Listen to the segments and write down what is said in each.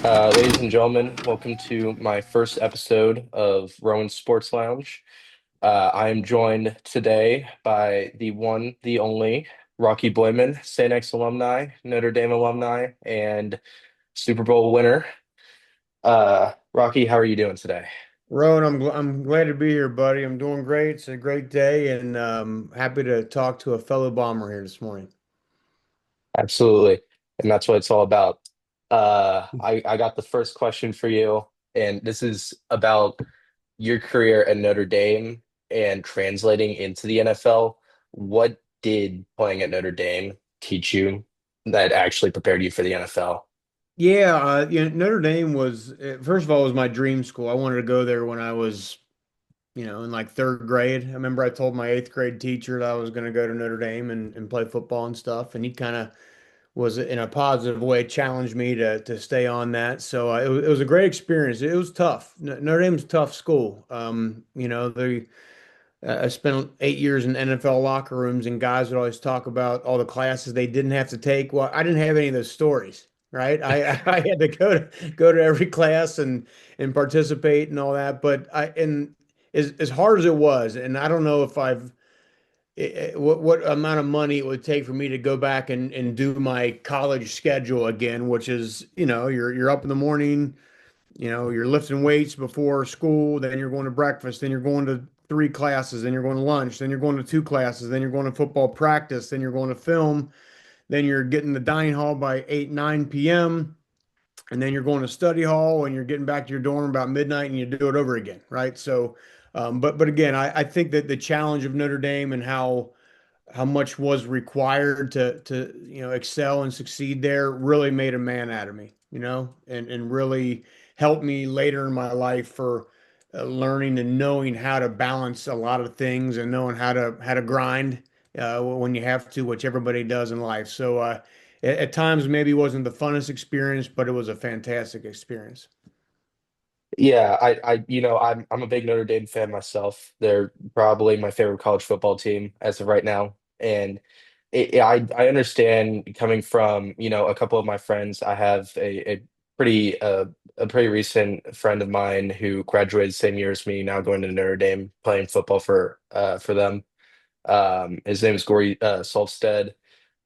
Ladies and gentlemen, welcome to my first episode of Rowan Sports Lounge. I am joined today by the one, the only Rocky Boiman, St. X alumni, Notre Dame alumni, and Super Bowl winner. Rocky, how are you doing today? Rowan, I'm glad to be here, buddy. I'm doing great. It's a great day, and happy to talk to a fellow bomber here this morning. Absolutely. And that's what it's all about. I got the first question for you, and this is about your career at Notre Dame and translating into the NFL. What did playing at Notre Dame teach you that actually prepared you for the NFL? Yeah, Notre Dame was first of all, it was my dream school. I wanted to go there when I was, in like third grade. I remember I told my eighth grade teacher that I was going to go to Notre Dame and play football and stuff, and he kind of was in a positive way challenged me to stay on that. So it was a great experience. It was tough. Notre Dame's a tough school. They I spent 8 years in NFL locker rooms, and guys would always talk about all the classes they didn't have to take. Well, I didn't have any of those stories, right? I had to go to every class and participate and all that. But as hard as it was, and I don't know if what amount of money it would take for me to go back and do my college schedule again, which is, you're up in the morning. You're lifting weights before school, then you're going to breakfast, then you're going to three classes, then you're going to lunch, then you're going to two classes, then you're going to football practice, then you're going to film, then you're getting the dining hall by 8, 9 p.m., and then you're going to study hall and you're getting back to your dorm about midnight and you do it over again, right? So, but again, I think that the challenge of Notre Dame and how much was required to excel and succeed there really made a man out of me, and really helped me later in my life for learning and knowing how to balance a lot of things and knowing how to grind when you have to, which everybody does in life. So at times maybe it wasn't the funnest experience, but it was a fantastic experience. Yeah, I'm a big Notre Dame fan myself. They're probably my favorite college football team as of right now. And I understand coming from, a couple of my friends. I have pretty uh, a pretty recent friend of mine who graduated the same year as me, now going to Notre Dame, playing football for them. His name is Corey Solstead.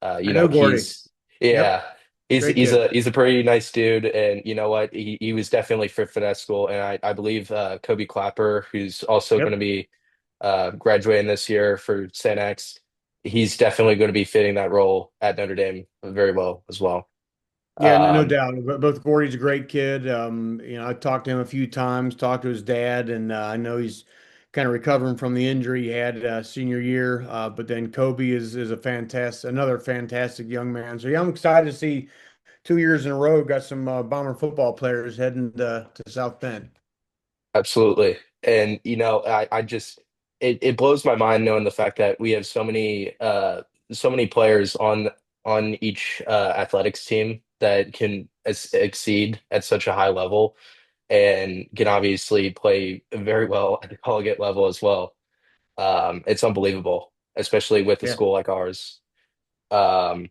I know Gordy. He's Yep, yeah, he's great he's kid. a pretty nice dude, and you know what? He was definitely fit for that school, and I believe Kobe Clapper, who's also going to Yep. be graduating this year for San X, he's definitely going to be fitting that role at Notre Dame very well as well. Yeah, no Um, doubt. Both Gordy's a great kid. I talked to him a few times, talked to his dad, and I know he's kind of recovering from the injury he had senior year. But then Kobe is another fantastic young man. So yeah, I'm excited to see 2 years in a row got some Bomber football players heading to South Bend. Absolutely. And I just it blows my mind knowing the fact that we have so many players on each athletics team that can exceed at such a high level and can obviously play very well at the collegiate level as well. It's unbelievable, especially with a Yeah. school like ours. Um,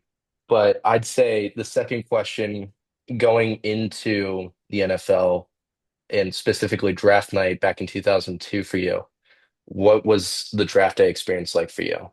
but I'd say the second question going into the NFL and specifically draft night back in 2002 for you. What was the draft day experience like for you?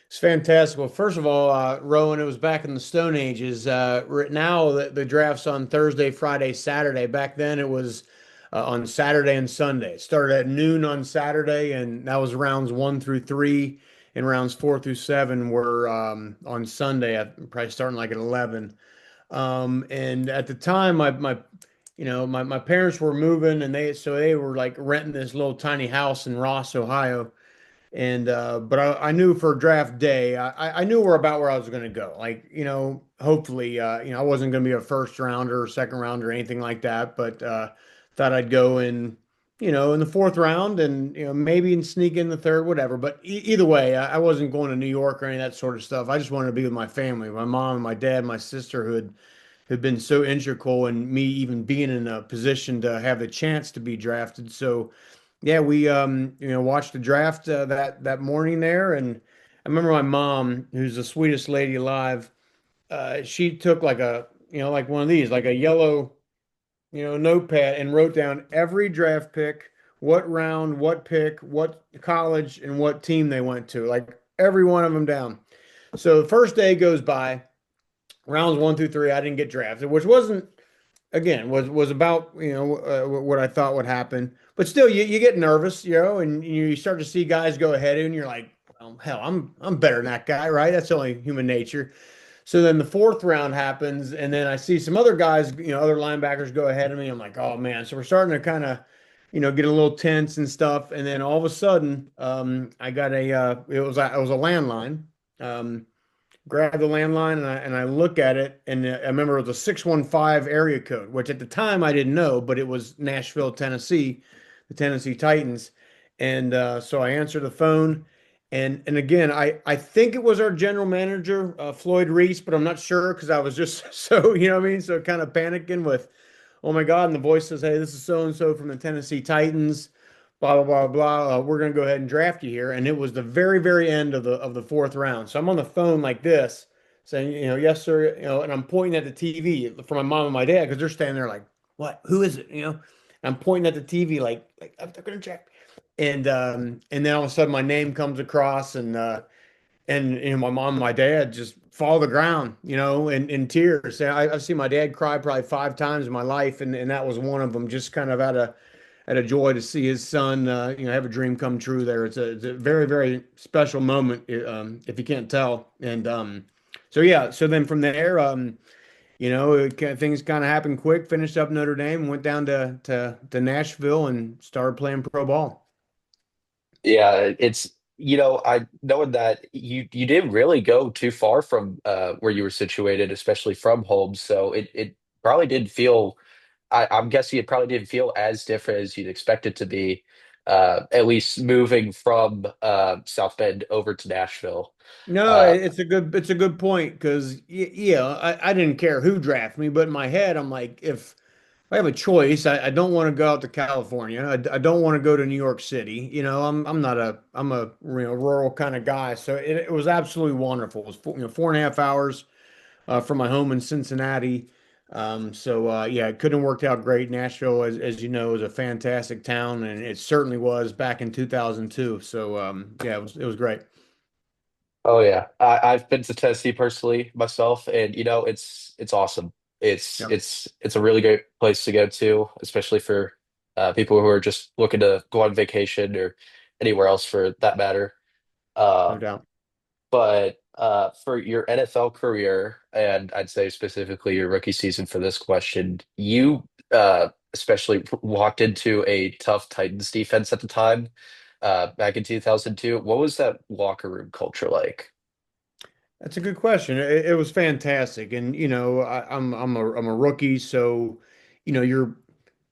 It's fantastic. Well, first of all, Rowan, it was back in the Stone Ages. Right now, the draft's on Thursday, Friday, Saturday. Back then, it was on Saturday and Sunday. It started at noon on Saturday, and that was rounds 1 through 3, and rounds 4 through 7 were on Sunday, probably starting like at 11. And at the time, my parents were moving, and they were like renting this little tiny house in Ross, Ohio. And but I knew for draft day, I knew where I was going to go. Like, hopefully, I wasn't going to be a first rounder or second rounder or anything like that. But thought I'd go in the fourth round, and maybe sneak in the third, whatever. But either way, I wasn't going to New York or any of that sort of stuff. I just wanted to be with my family, my mom, my dad, my sister, who had been so integral in me even being in a position to have the chance to be drafted. So yeah, we watched the draft that morning there, and I remember my mom, who's the sweetest lady alive. She took like like one of these, like a yellow. notepad and wrote down every draft pick, what round, what pick, what college, and what team they went to, like every one of them down. So the first day goes by, rounds one through three, I didn't get drafted, which wasn't again was about what I thought would happen. But still, you get nervous, and you start to see guys go ahead, and you're like, well, hell, I'm better than that guy, right? That's only human nature. So then the fourth round happens, and then I see some other guys, other linebackers go ahead of me. I'm like, oh man. So we're starting to kind of, get a little tense and stuff. And then all of a sudden, I got it was a landline. Um, Grab the landline and I look at it and I remember it was a 615 area code, which at the time I didn't know, but it was Nashville, Tennessee, the Tennessee Titans. And so I answered the phone and again, I think it was our general manager, Floyd Reese, but I'm not sure because I was just so, you know what I mean? So kind of panicking with, oh my God. And the voice says, hey, this is so and so from the Tennessee Titans, blah blah blah blah. We're gonna go ahead and draft you here. And it was the very very end of the fourth round. So I'm on the phone like this, saying, yes sir, and I'm pointing at the TV for my mom and my dad because they're standing there like, what? Who is it? I'm pointing at the TV like they're gonna draft. And then all of a sudden my name comes across and my mom and my dad just fall to the ground, in tears. And I've seen my dad cry probably 5 times in my life, and that was one of them. Just kind of out of joy to see his son, have a dream come true. There, it's a very very special moment, if you can't tell. And so yeah, so then from there, things kind of happened quick. Finished up Notre Dame, went down to Nashville, and started playing pro ball. Yeah, it's I knowing that you didn't really go too far from where you were situated, especially from home. So it probably didn't feel I'm guessing it probably didn't feel as different as you'd expect it to be, at least moving from South Bend over to Nashville. No, Uh, it's a good point because yeah, I didn't care who drafted me, but in my head I'm like, if I have a choice, I don't want to go out to California. I don't want to go to New York City. I'm a rural kind of guy, so it was absolutely wonderful. It was 4.5 hours from my home in Cincinnati. So yeah, it couldn't have worked out great. Nashville, as you know, is a fantastic town, and it certainly was back in 2002. So yeah, it was great. oh yeah, I've been to Tennessee personally myself, and it's awesome. Yep, It's a really great place to go to, especially for people who are just looking to go on vacation or anywhere else for that matter. no Uh, doubt. But for your NFL career, and I'd say specifically your rookie season for this question, you especially walked into a tough Titans defense at the time, back in 2002. What was that locker room culture like? That's a good question. It was fantastic, and I'm a rookie, so you're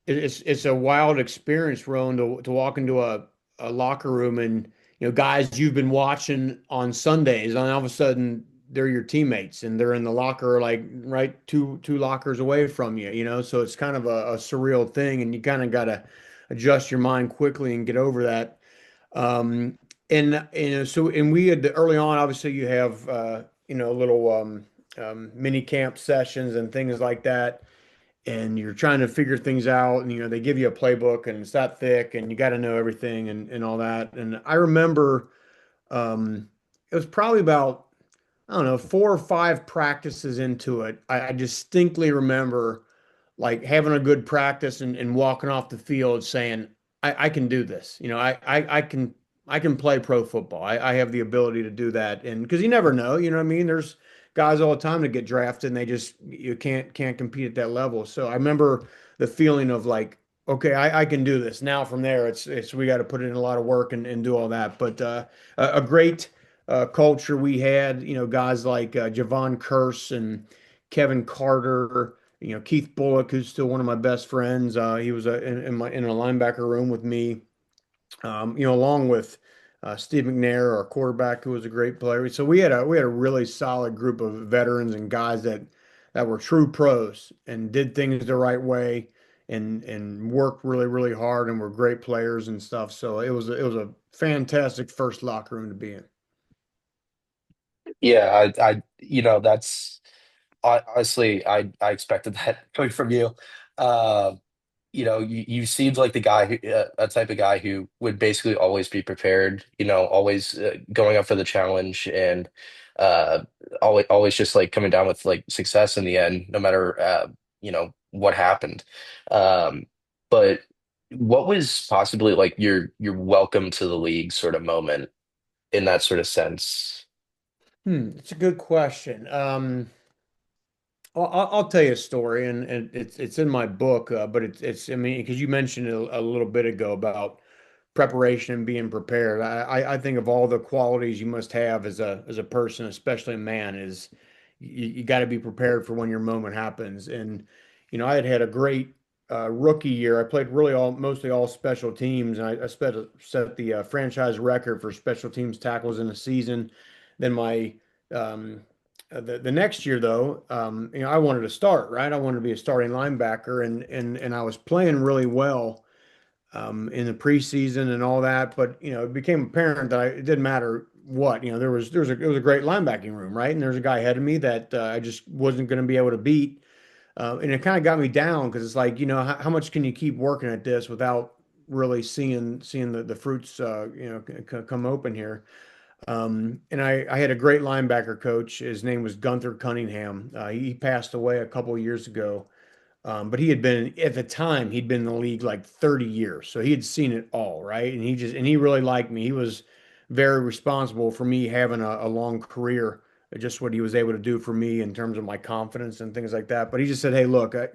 it's a wild experience, Rowan, to walk into a locker room and guys you've been watching on Sundays, and all of a sudden they're your teammates and they're in the locker like right two lockers away from you, so it's kind of a surreal thing, and you kind of got to adjust your mind quickly and get over that. Um, and we had early on, obviously you have little mini camp sessions and things like that, and you're trying to figure things out, and they give you a playbook and it's that thick and you got to know everything and all that. And I remember it was probably about, I don't know, 4 or 5 practices into it. I distinctly remember like having a good practice and walking off the field saying, I can do this. I can play pro football. I have the ability to do that. And because you never know, you know what I mean? There's guys all the time that get drafted and they just you can't compete at that level. So I remember the feeling of like, okay, I can do this. Now from there it's we got to put in a lot of work and do all that. But a great culture we had, guys like Javon Curse and Kevin Carter, Keith Bullock, who's still one of my best friends. He was in a linebacker room with me, along with Steve McNair, our quarterback, who was a great player. So we had a really solid group of veterans and guys that were true pros and did things the right way and worked really really hard and were great players and stuff. So it was a fantastic first locker room to be in. Yeah, that's honestly, I expected that coming from you. Uh, you seemed like the guy who, a type of guy who would basically always be prepared, always going up for the challenge and uh, always just like coming down with like success in the end, no matter what happened. Um, but what was possibly like your welcome to the league sort of moment in that sort of sense? It's a good question. I'll tell you a story, and it's in my book, but it's I mean, because you mentioned it a little bit ago about preparation and being prepared. I think of all the qualities you must have as a person, especially a man, is you got to be prepared for when your moment happens. And I had had a great rookie year. I played really mostly all special teams, and I set the franchise record for special teams tackles in a season. Then my the next year though, I wanted to start, right? I wanted to be a starting linebacker, and I was playing really well in the preseason and all that. But it became apparent that it didn't matter what. It was a great linebacking room, right? And there's a guy ahead of me that I just wasn't going to be able to beat, and it kind of got me down because it's like, how much can you keep working at this without really seeing the fruits, come open here. And I had a great linebacker coach. His name was Gunther Cunningham. He passed away a couple of years ago. But he had been at the time he'd been in the league like 30 years, so he had seen it all, right? And he really liked me. He was very responsible for me having a long career. Just what he was able to do for me in terms of my confidence and things like that. But he just said, "Hey, look, I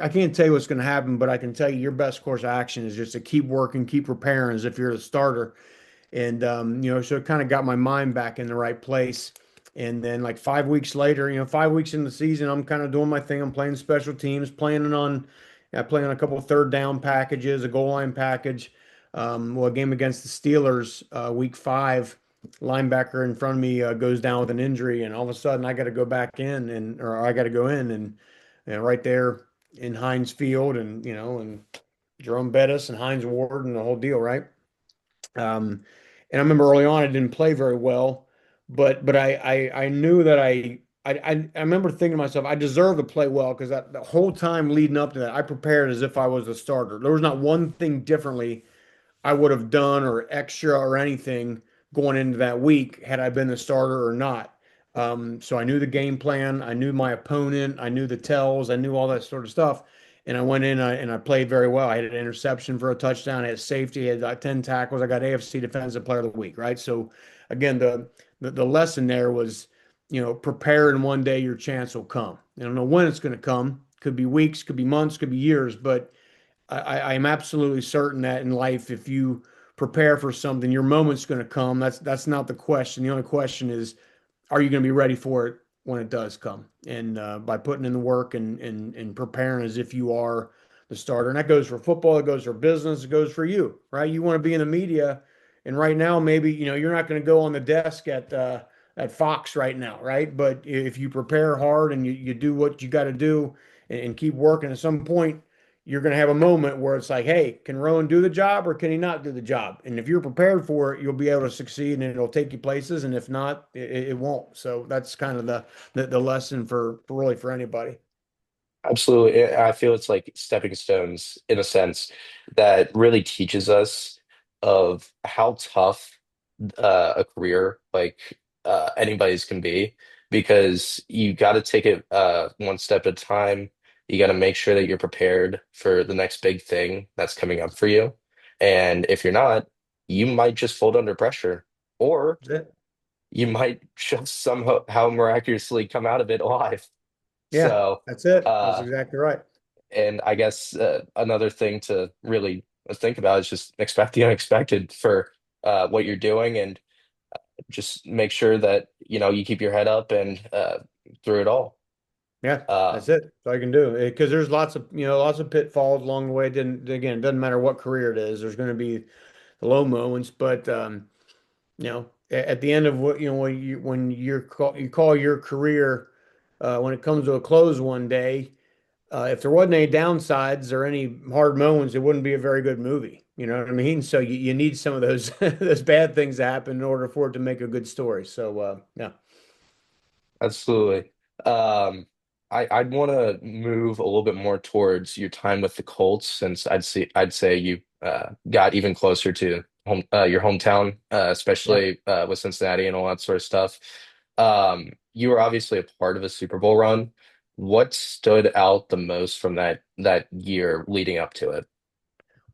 can't tell you what's going to happen, but I can tell you your best course of action is just to keep working, keep preparing as if you're the starter." And so it kind of got my mind back in the right place. And then like 5 weeks later, 5 weeks in the season, I'm kind of doing my thing. I'm playing special teams, playing on a couple of third down packages, a goal line package. A game against the Steelers, week 5, linebacker in front of me goes down with an injury, and all of a sudden I got to go back in, or I got to go in, and right there in Heinz Field, and Jerome Bettis and Heinz Ward and the whole deal, right? Um, and I remember early on I didn't play very well, but I knew that I remember thinking to myself I deserve to play well because that the whole time leading up to that I prepared as if I was a starter. There was not one thing differently I would have done or extra or anything going into that week had I been the starter or not. So I knew the game plan, I knew my opponent, I knew the tells, I knew all that sort of stuff. And I went in and I played very well. I had an interception for a touchdown. I had safety. I had 10 tackles. I got AFC Defensive Player of the Week, right? So again, the lesson there was, prepare and one day your chance will come. I don't know when it's going to come. Could be weeks, could be months, could be years, but I am absolutely certain that in life, if you prepare for something, your moment's going to come. That's not the question. The only question is, are you going to be ready for it when it does come? And by putting in the work and preparing as if you are the starter, and that goes for football, it goes for business, it goes for you, right? You want to be in the media, and right now, maybe you're not going to go on the desk at Fox right now, right? But if you prepare hard and you do what you got to do and keep working, at some point you're going to have a moment where it's like, hey, can Rowan do the job or can he not do the job? And if you're prepared for it, you'll be able to succeed and it'll take you places. And if not, it won't. So that's kind of the lesson for anybody. Absolutely. I feel it's like stepping stones in a sense that really teaches us of how tough a career like anybody's can be because you got to take it one step at a time. You got to make sure that you're prepared for the next big thing that's coming up for you. And if you're not, you might just fold under pressure, or That's it. you might just somehow miraculously come out of it alive. Yeah, So, that's it. That's uh, exactly right. and I guess another thing to really think about is just expect the unexpected for what you're doing, and just make sure that you keep your head up and through it all. Yeah, Uh, that's it. That's all you can do. Because there's lots of pitfalls along the way. It doesn't matter what career it is. There's going to be the low moments, but at the end of what you call your career, when it comes to a close one day, if there wasn't any downsides or any hard moments, it wouldn't be a very good movie. You know what I mean? So you need some of those those bad things to happen in order for it to make a good story. So yeah. absolutely. Um, I'd want to move a little bit more towards your time with the Colts, since I'd say you got even closer to your hometown, Yep. especially with Cincinnati and all that sort of stuff. You were obviously a part of a Super Bowl run. What stood out the most from that year leading up to it?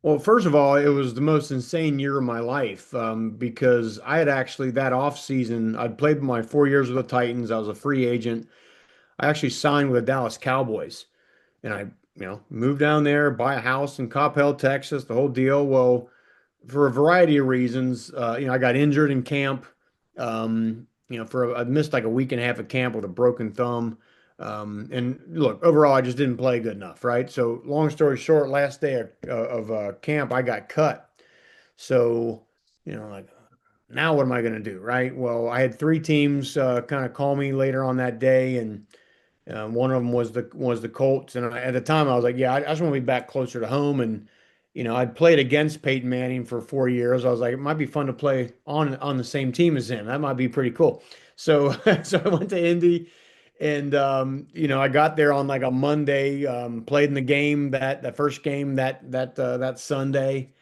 Well, first of all, it was the most insane year of my life because I had actually that off season, I'd played my 4 years with the Titans. I was a free agent. I actually signed with the Dallas Cowboys, and moved down there, buy a house in Coppell, Texas, the whole deal. Well, for a variety of reasons, I got injured in camp. I missed like a week and a half of camp with a broken thumb. And look, overall, I just didn't play good enough, right? So, long story short, last day of camp, I got cut. So, like, now what am I going to do, right? Well, I had three teams kind of call me later on that day, and one of them was the Colts, and at the time I was like, yeah, I just want to be back closer to home. And I'd played against Peyton Manning for 4 years. I was like, it might be fun to play on the same team as him. That might be pretty cool. So so I went to Indy, and I got there on like a Monday, played in the game that first game that Sunday,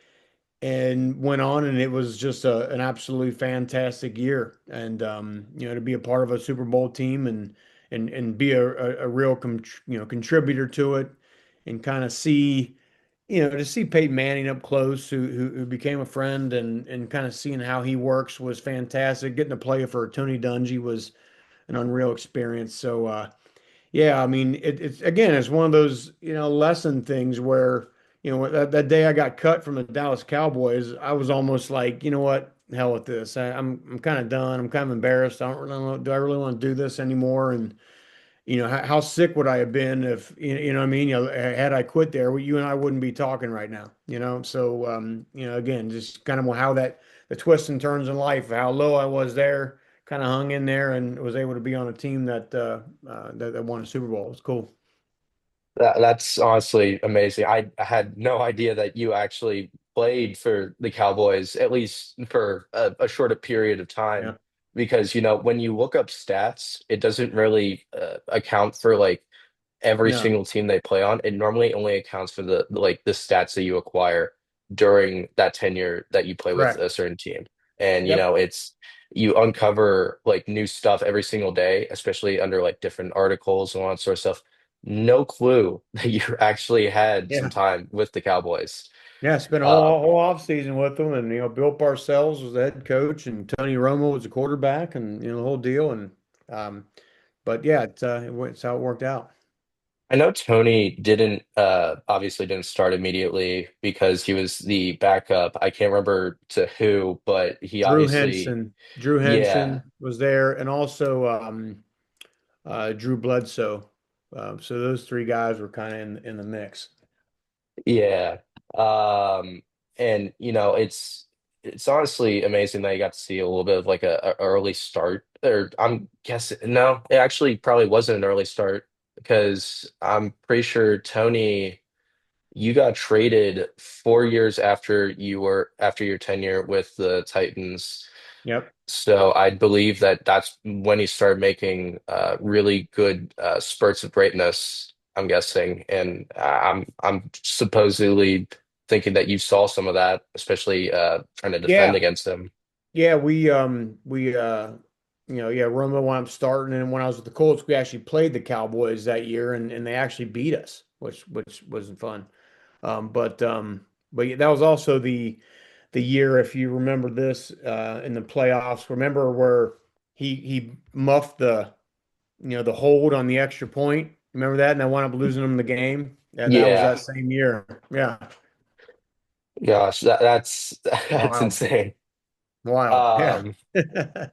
and went on, and it was just an absolutely fantastic year. And to be a part of a Super Bowl team and be a real contributor to it, and kind of see to see Peyton Manning up close, who became a friend, and kind of seeing how he works was fantastic. Getting to play for Tony Dungy was an unreal experience. So yeah, I mean, it's again, it's one of those, lesson things where, that day I got cut from the Dallas Cowboys, I was almost like, you know what, hell with this. I'm kind of done. I'm kind of embarrassed. I don't really know, do I really want to do this anymore? And how sick would I have been if, what I mean? Had I quit there, you and I wouldn't be talking right now, So, again, just kind of how the twists and turns in life, how low I was there, kind of hung in there and was able to be on a team that won a Super Bowl. It was cool. That's honestly amazing. I had no idea that you actually played for the Cowboys, at least for a shorter period of time. Yeah. Because, when you look up stats, it doesn't really account for like every No, single team they play on. It normally only accounts for the stats that you acquire during that tenure that you play with a correct. certain team. And Yep. it's you uncover like new stuff every single day, especially under like different articles and all that sort of stuff. No clue that you actually had some Yeah. time with the Cowboys. Yeah, spent a whole, Um, whole off season with them, and Bill Parcells was the head coach, and Tony Romo was the quarterback, and the whole deal. And um, but yeah, it's how it worked out. I know Tony didn't obviously didn't start immediately because he was the backup. I can't remember to who, but he obviously, Drew yeah, Henson was there, and also Drew Bledsoe. So those three guys were kind of in the mix. yeah. Um, and it's honestly amazing that you got to see a little bit of like a early start. Or I'm guessing no, it actually probably wasn't an early start because I'm pretty sure Tony, you got traded 4 years after your tenure with the Titans. Yep. So I believe that that's when he started making really good spurts of greatness, I'm guessing. And I'm supposedly thinking that you saw some of that, especially trying to defend Yeah. against him. Yeah, yeah, Romo wound up starting, and when I was with the Colts, we actually played the Cowboys that year, and they actually beat us, which wasn't fun. But yeah, that was also the year, if you remember this, in the playoffs. Remember where he muffed the hold on the extra point? Remember that? And I wound up losing them the game. Yeah, that was that Yeah, same year. Yeah. gosh, that's that's Wild. insane. Wild. Yeah. Um,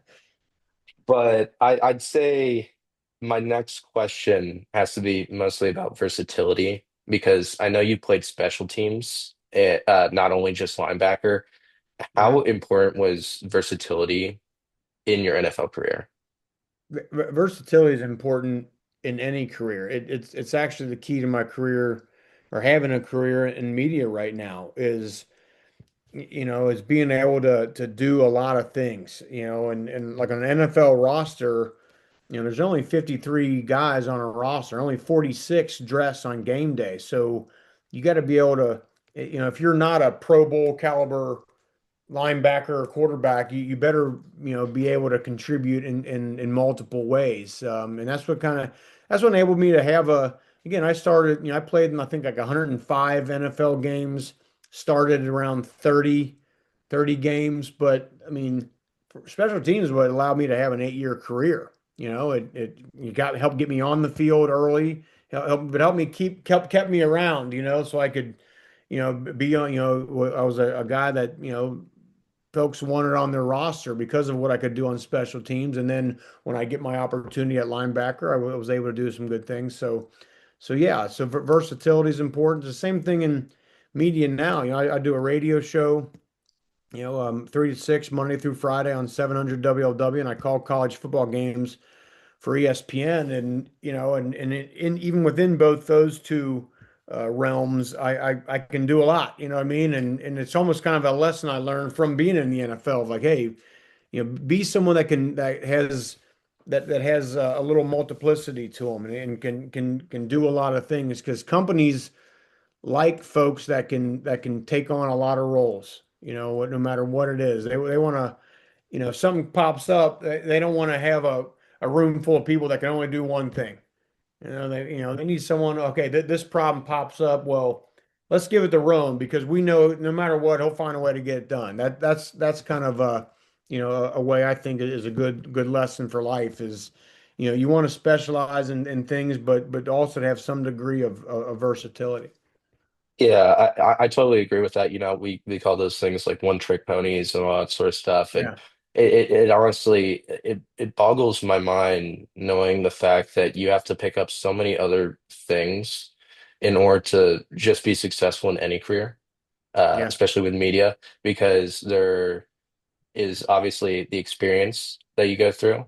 but I'd say my next question has to be mostly about versatility because I know you played special teams, not only just linebacker. How Yeah. important was versatility in your NFL career? Versatility is important in any career. It's actually the key to my career, or having a career in media right now, is being able to do a lot of things, and like on an NFL roster, there's only 53 guys on a roster, only 46 dress on game day. So you got to be able to, if you're not a Pro Bowl caliber linebacker or quarterback, you better, be able to contribute in multiple ways. And that's what enabled me to have again, I started, I played in, I think like 105 NFL games, started around 30 games. But I mean, for special teams, what allowed me to have an 8-year career. You got helped get me on the field early, but helped me kept me around, so I could, be on, I was a guy that, folks wanted on their roster because of what I could do on special teams. And then when I get my opportunity at linebacker, I was able to do some good things. So yeah, so versatility is important. It's the same thing in media now. I do a radio show, 3 to 6 Monday through Friday on 700 WLW, and I call college football games for ESPN. And even within both those two realms, I can do a lot. You know what I mean? And it's almost kind of a lesson I learned from being in the NFL of like, hey, be someone that has a little multiplicity to them, and can do a lot of things, because companies like folks that can take on a lot of roles. No matter what it is, they want to. If something pops up, they don't want to have a room full of people that can only do one thing. They need someone. Okay, this problem pops up. Well, let's give it to Rome, because we know no matter what, he'll find a way to get it done. That's kind of a way I think is a good lesson for life is, you want to specialize in things, but also to have some degree of versatility. Yeah, I totally agree with that. We call those things like one trick ponies and all that sort of stuff. And Yeah, it honestly it boggles my mind knowing the fact that you have to pick up so many other things in order to just be successful in any career, yeah, especially with media, because there is obviously the experience that you go through,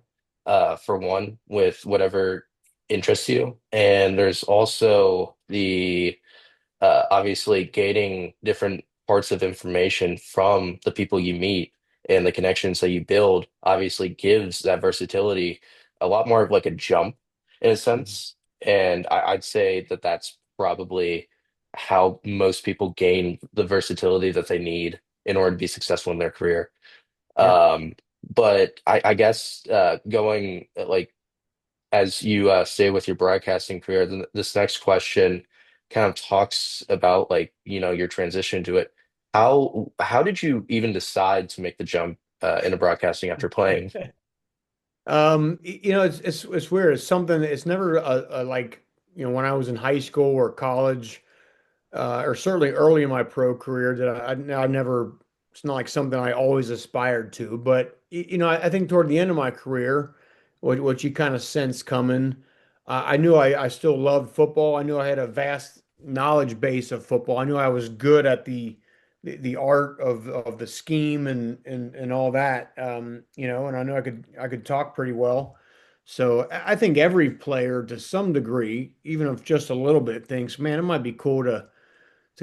for one, with whatever interests you. And there's also the obviously gaining different parts of information from the people you meet and the connections that you build obviously gives that versatility a lot more of like a jump in a Mhm. sense. And I'd say that that's probably how most people gain the versatility that they need in order to be successful in their career. Yeah. Um, but I guess going like as you stay with your broadcasting career, this next question kind of talks about like, your transition to it. How did you even decide to make the jump into broadcasting after playing? It's weird. It's something. It's never like, when I was in high school or college, or certainly early in my pro career, that I never. It's not like something I always aspired to. But I think toward the end of my career, what you kind of sense coming, I knew I still loved football. I knew I had a vast knowledge base of football. I knew I was good at the art of the scheme and all that. And I knew I could talk pretty well. So I think every player to some degree, even if just a little bit, thinks, man, it might be cool to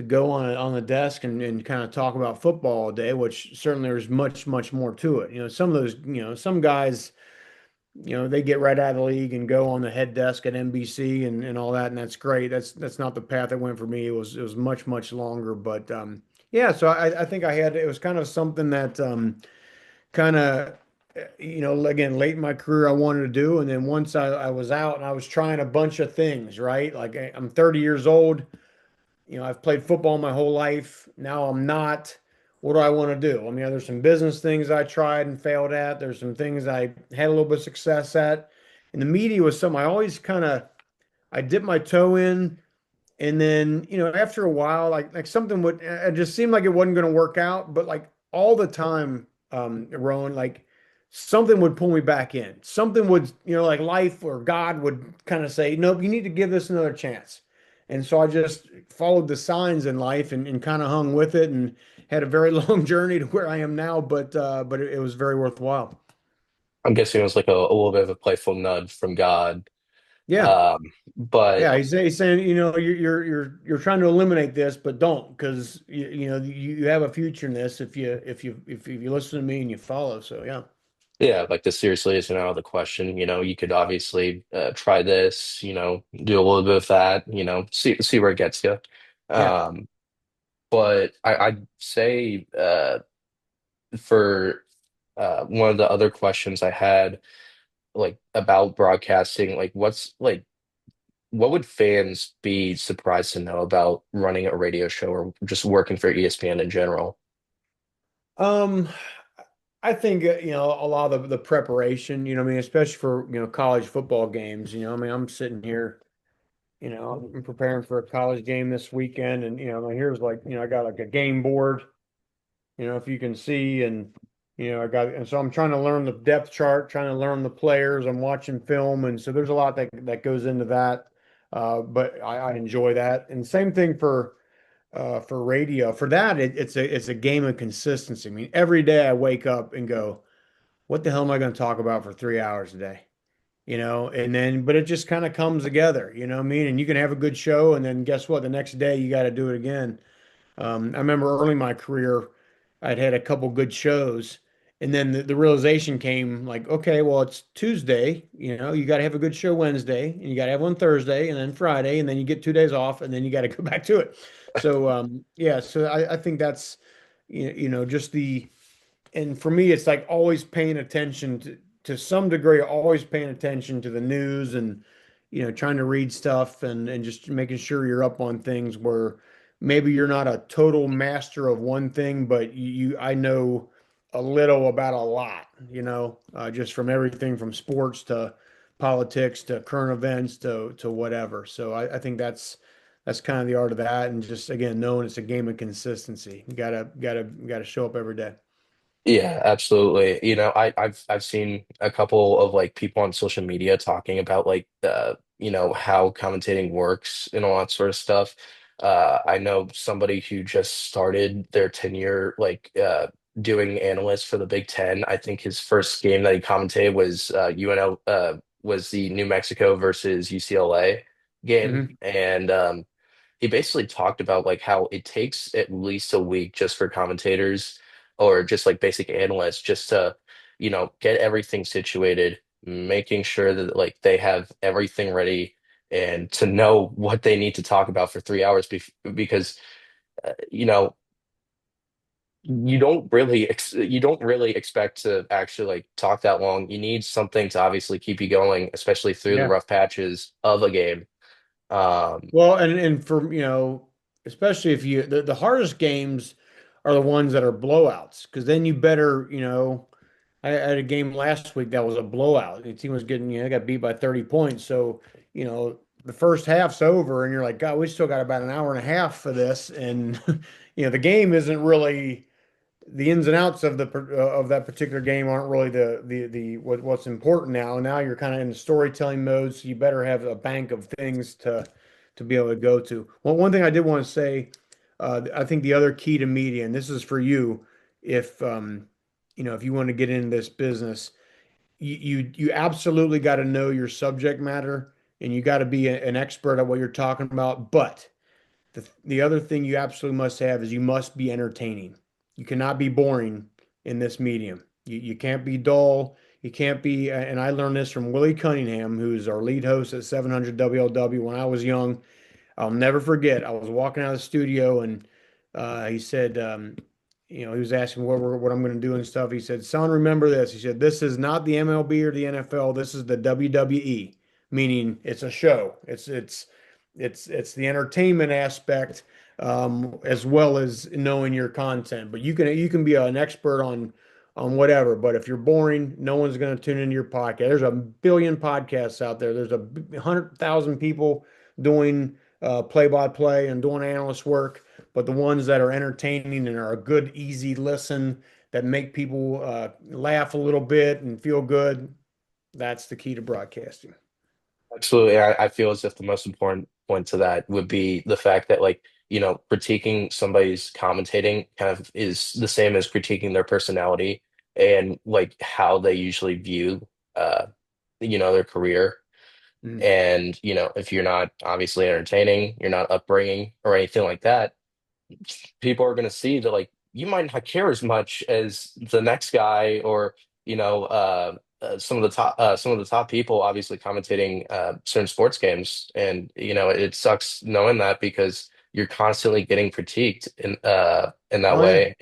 go on the desk and kind of talk about football all day, which certainly there's much more to it. Some of those, some guys, they get right out of the league and go on the head desk at NBC and all that, and that's great. That's not the path that went for me. It was much longer, but yeah. So I think it was kind of something that kind of again late in my career I wanted to do, and then once I was out and I was trying a bunch of things, right? Like I'm 30 years old. I've played football my whole life. Now I'm not. What do I want to do? I mean, there's some business things I tried and failed at. There's some things I had a little bit of success at. And the media was something I always I dipped my toe in. And then, after a while, like something it just seemed like it wasn't going to work out. But like all the time, Rowan, like something would pull me back in. Something would, like life or God would kind of say, nope, you need to give this another chance. And so I just followed the signs in life and kind of hung with it and had a very long journey to where I am now. But it was very worthwhile. I'm guessing it was like a little bit of a playful nudge from God. Yeah. Um, but Yeah, he's saying, you're trying to eliminate this, but don't, because you have a future in this if you listen to me and you follow. So yeah. Yeah, like this seriously isn't out of the question. You could obviously try this, do a little bit of that, see where it gets you. Yeah. Um, but I'd say for one of the other questions I had, like about broadcasting, like what would fans be surprised to know about running a radio show or just working for ESPN in general? Um, I think a lot of the preparation, I mean, especially for college football games. I mean, I'm sitting here, I'm preparing for a college game this weekend, and here's like I got like a game board, if you can see, and I got, and so I'm trying to learn the depth chart, trying to learn the players. I'm watching film, and so there's a lot that goes into that. But I enjoy that, and same thing for radio. For that, it's a game of consistency. I mean, every day I wake up and go, what the hell am I going to talk about for 3 hours a day? And then, but it just kind of comes together, you know what I mean? And you can have a good show, and then guess what? The next day you got to do it again. I remember early in my career, I'd had a couple good shows, and then the realization came like, okay, well, it's Tuesday, you got to have a good show Wednesday, and you got to have one Thursday, and then Friday, and then you get 2 days off, and then you got to go back to it. So, yeah, so I think that's, just and for me, it's like always paying attention to some degree, always paying attention to the news and, trying to read stuff and just making sure you're up on things where maybe you're not a total master of one thing, but I know a little about a lot, just from everything from sports to politics to current events to whatever. So I think that's kind of the art of that. And just again, knowing it's a game of consistency. You gotta show up every day. Yeah, absolutely. I've seen a couple of like people on social media talking about like how commentating works and all that sort of stuff. I know somebody who just started their tenure like doing analyst for the Big Ten. I think his first game that he commentated was UNL was the New Mexico versus UCLA game. Hmm. And he basically talked about like how it takes at least a week just for commentators or just like basic analysts just to, get everything situated, making sure that like they have everything ready and to know what they need to talk about for 3 hours because you know you don't really expect to actually like talk that long. You need something to obviously keep you going, especially through the Yeah. rough patches of a game. Um, Well, and for, especially if the hardest games are the ones that are blowouts, because then you better, I had a game last week that was a blowout. The team was getting, got beat by 30 points. So, the first half's over and you're like, God, we still got about an hour and a half for this. And, the game isn't really the ins and outs of that particular game aren't really what's important now. Now you're kind of in the storytelling mode, so you better have a bank of things to be able to go to. Well, one thing I did want to say, I think the other key to media, and this is for you, if if you want to get into this business, you absolutely got to know your subject matter, and you got to be an expert at what you're talking about, but the other thing you absolutely must have is you must be entertaining. You cannot be boring in this medium. You can't be dull. You can't be, and I learned this from Willie Cunningham, who's our lead host at 700 WLW when I was young. I'll never forget. I was walking out of the studio and he said, he was asking what I'm going to do and stuff. He said, "Son, remember this." He said, "This is not the MLB or the NFL. This is the WWE, meaning it's a show. It's the entertainment aspect as well as knowing your content. But you can be an expert on whatever. But if you're boring, no one's going to tune into your podcast. There's a billion podcasts out there. There's 100,000 people doing play-by-play and doing analyst work. But the ones that are entertaining and are a good, easy listen that make people laugh a little bit and feel good, that's the key to broadcasting." Absolutely. I feel as if the most important point to that would be the fact that like, critiquing somebody's commentating kind of is the same as critiquing their personality and like how they usually view their career. Mm. And, if you're not obviously entertaining, you're not upbringing or anything like that, people are going to see that like you might not care as much as the next guy or some of the top people obviously commentating certain sports games, and it sucks knowing that because you're constantly getting critiqued in that Oh yeah, way,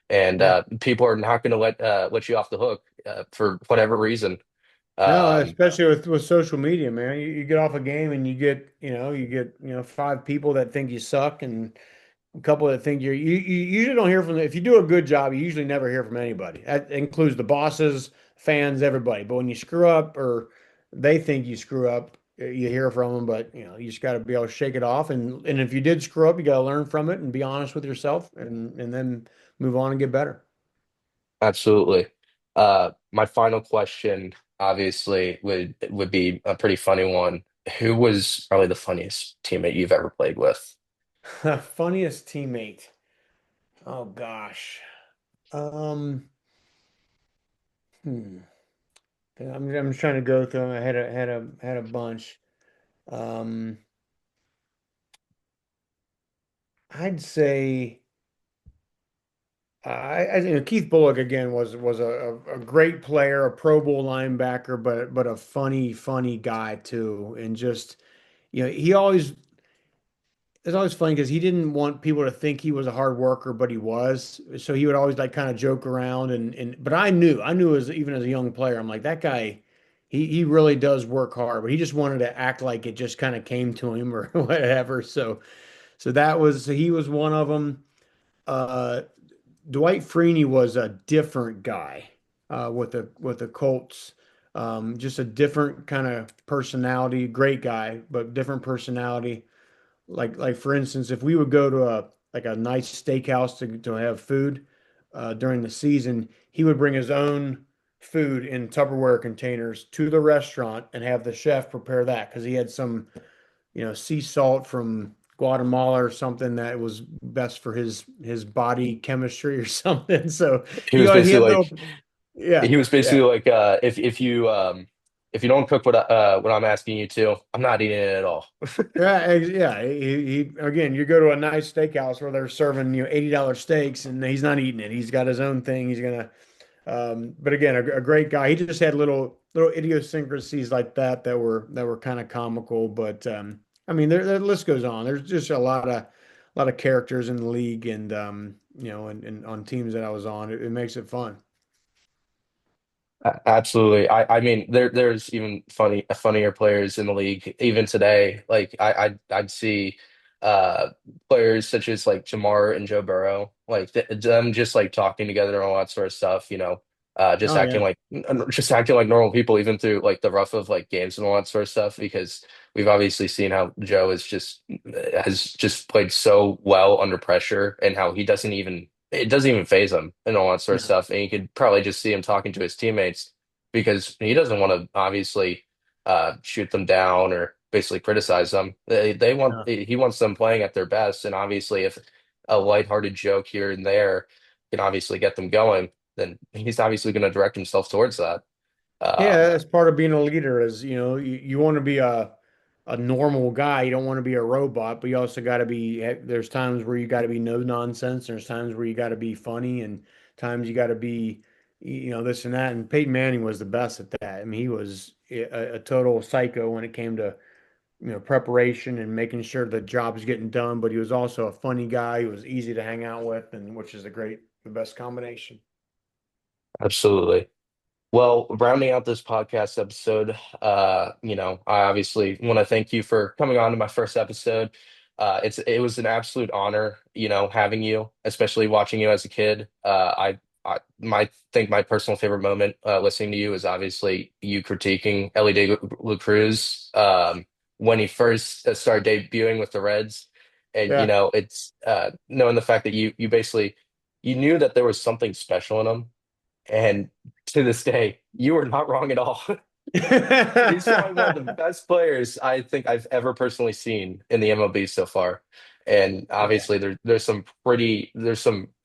and yeah. people are not going to let you off the hook for whatever reason. No, Um, especially with social media, man. You get off a game and you get five people that think you suck and a couple that think you usually don't hear from them. If you do a good job, you usually never hear from anybody. That includes the bosses, fans, everybody. But when you screw up or they think you screw up, you hear from them. But you just got to be able to shake it off. And if you did screw up, you got to learn from it and be honest with yourself, and then move on and get better. Absolutely. My final question, obviously, would be a pretty funny one. Who was probably the funniest teammate you've ever played with? Funniest teammate. Oh gosh. Um. Hmm. I'm trying to go through 'em. I had a bunch. Um. I'd say. Keith Bullock again was a great player, a Pro Bowl linebacker, but a funny guy too. And just he always it's always funny because he didn't want people to think he was a hard worker, but he was. So he would always like kind of joke around and but I knew as even as a young player, I'm like that guy. He really does work hard, but he just wanted to act like it just kind of came to him or whatever. So he was one of them. Uh, Dwight Freeney was a different guy with the Colts. Just a different kind of personality. Great guy, but different personality. Like for instance, if we would go to a nice steakhouse to have food during the season, he would bring his own food in Tupperware containers to the restaurant and have the chef prepare that because he had some sea salt from Guatemala or something that was best for his body chemistry or something. So He was he basically had like little, yeah, he was yeah. basically like if you don't cook what I'm asking you to, I'm not eating it at all. Yeah, yeah. He again, you go to a nice steakhouse where they're serving $80 steaks, and he's not eating it. He's got his own thing. He's gonna, but again, a great guy. He just had little idiosyncrasies like that were kind of comical. But I mean, the list goes on. There's just a lot of characters in the league, and and on teams that I was on, it makes it fun. Absolutely. I mean, there's even funnier players in the league even today. Like I'd see uh players such as like Jamar and Joe Burrow, like them just like talking together and all that sort of stuff, Oh yeah, just acting like normal people even through like the rough of like games and all that sort of stuff because we've obviously seen how Joe has just played so well under pressure and how he doesn't even it doesn't even phase him and all that sort of no, stuff. And you could probably just see him talking to his teammates because he doesn't want to obviously shoot them down or basically criticize them. no. He wants them playing at their best. And obviously, if a lighthearted joke here and there can obviously get them going, then he's obviously going to direct himself towards that. Yeah, Um, that's part of being a leader is, you want to be a normal guy. You don't want to be a robot, but you also got to be, there's times where you got to be no nonsense. There's times where you got to be funny and times you got to be, this and that. And Peyton Manning was the best at that. I mean, he was a total psycho when it came to, preparation and making sure the job was getting done, but he was also a funny guy. He was easy to hang out with and which is the best combination. Absolutely. Well, rounding out this podcast episode, I obviously want to thank you for coming on to my first episode. It was an absolute honor, having you, especially watching you as a kid. I think my personal favorite moment listening to you is obviously you critiquing Ellie De La Cruz when he first started debuting with the Reds, and Yeah. it's knowing the fact that you basically you knew that there was something special in him and to this day, you were not wrong at all. He's probably one of the best players I think I've ever personally seen in the MLB so far. And Yeah. obviously there's some pretty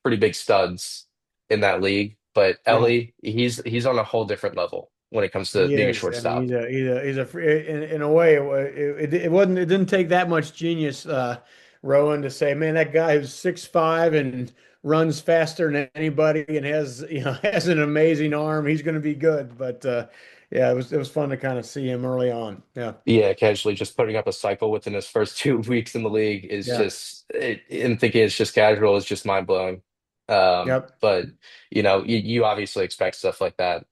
big studs in that league, but Yeah. Ellie, he's on a whole different level when it comes to He being a is. I mean, shortstop. he's a in a way. It wasn't. It didn't take that much genius Rowan to say, man, that guy who's 6'5" and runs faster than anybody and has, has an amazing arm. He's going to be good. But yeah, it was fun to kind of see him early on. Yeah. Yeah, casually just putting up a cycle within his first 2 weeks in the league is Yeah. just and thinking it's just casual is just mind blowing. Yep. But you obviously expect stuff like that,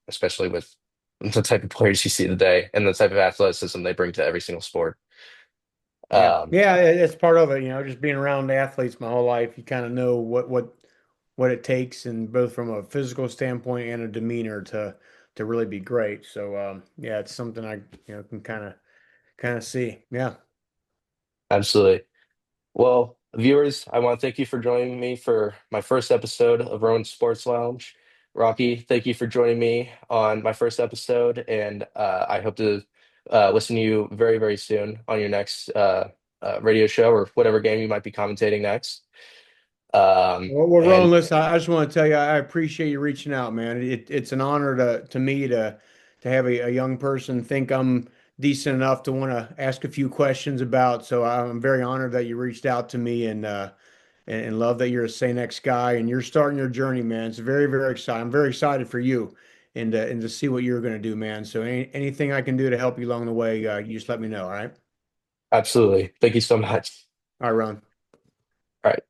especially with the type of players you see today and the type of athleticism they bring to every single sport. Yeah. Um, Yeah, it's part of it, just being around athletes my whole life, you kind of know what it takes, and both from a physical standpoint and a demeanor to really be great. So yeah, it's something I can kind of see. Yeah. Absolutely. Well, viewers, I want to thank you for joining me for my first episode of Rowan Sports Lounge. Rocky, thank you for joining me on my first episode, and I hope to listen to you very, very soon on your next radio show or whatever game you might be commentating next. Well, Rowan, And listen, I just want to tell you, I appreciate you reaching out, man. It's an honor to me to have a young person think I'm decent enough to want to ask a few questions about. So I'm very honored that you reached out to me, and love that you're a Say Next guy and you're starting your journey, man. It's very, very exciting. I'm very excited for you and to see what you're going to do, man. So anything I can do to help you along the way, you just let me know. All right. absolutely, thank you so much. All right, Ron. All right.